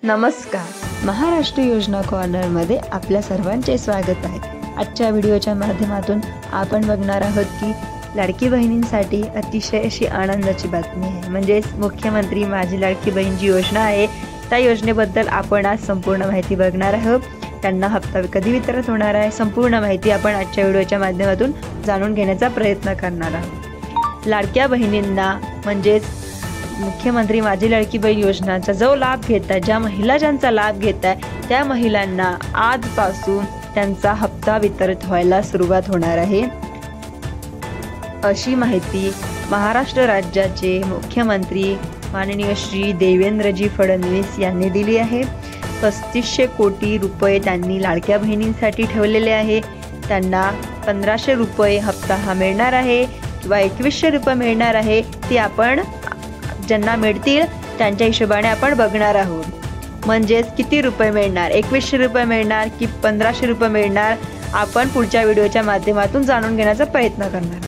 नमस्कार, महाराष्ट्र योजना कॉर्नरमध्ये आपल्या सर्वांचे स्वागत आहे। आजच्या व्हिडिओच्या माध्यमातून आपण बघणार आहोत की लाडकी बहिणींसाठी अतिशय अशी आनंदाची बातमी आहे। म्हणजेच मुख्यमंत्री माझी लाडकी बहीण जी योजना आहे त्या योजनेबद्दल आपण आज संपूर्ण माहिती बघणार आहोत। त्यांना हप्ता कधी वितरित होणार आहे, संपूर्ण माहिती आपण आजच्या व्हिडिओच्या माध्यमातून जाणून घेण्याचा प्रयत्न करणार आहोत। लाडक्या बहिणींना म्हणजेच मुख्यमंत्री माझी लाडकी बहीण योजनेचा जो लाभ घेतात, ज्या महिला ज्यांचा लाभ घेतात त्या महिलांना आजपासून त्यांचा हप्ता वितरित व्हायला सुरुवात होणार आहे, अशी माहिती महाराष्ट्र राज्याचे मुख्यमंत्री माननीय श्री देवेंद्रजी फडणवीस यांनी दिली आहे। 3500 कोटी रुपये त्यांनी लाडक्या बहिणींसाठी ठेवलेले आहे। त्यांना 1500 रुपये हप्ता हा मिळणार आहे किंवा 2100 रुपये मिळणार आहे, ते आपण ज्यांना मिळतील त्यांच्या हिशोबाने आपण बघणार आहोत। म्हणजेच किती रुपये मिळणार, 2100 रुपये मिळणार की 1500 रुपये मिळणार, आपण पुढच्या व्हिडिओच्या माध्यमातून जाणून घेण्याचा प्रयत्न करणार।